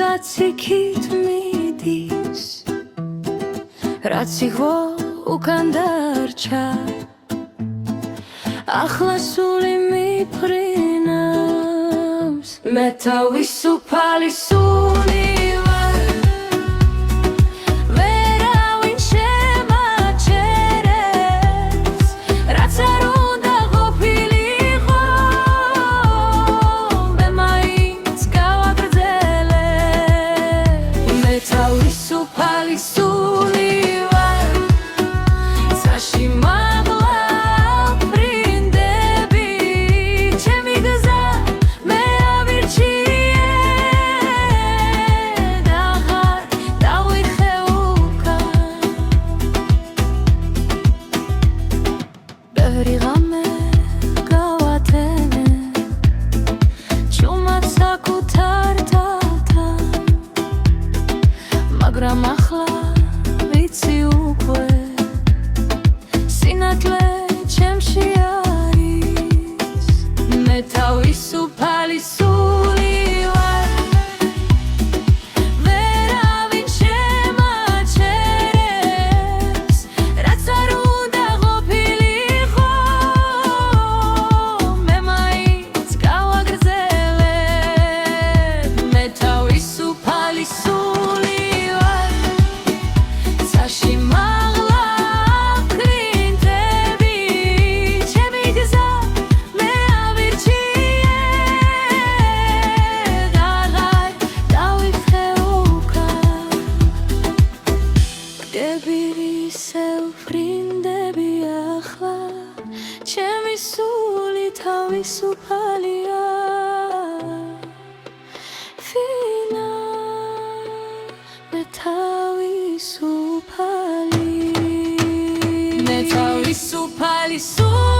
რაც იქით მიდის რაც იღო უკან დარჩა ახლა სული მიფრინავს მე თავისუფალი სული მაგრამ ახლა ვიცი უკვე სინათლე ჩემში არის მე თავისუფალი სული ვარ ვერავინ შემაჩერებს რაც არ უნდა ყოფილიყო მე მაინც გავაგრძელებ მე თავისუფალი სული ჩემი სული თავისუფალია ვინა მე თავისუფალი სული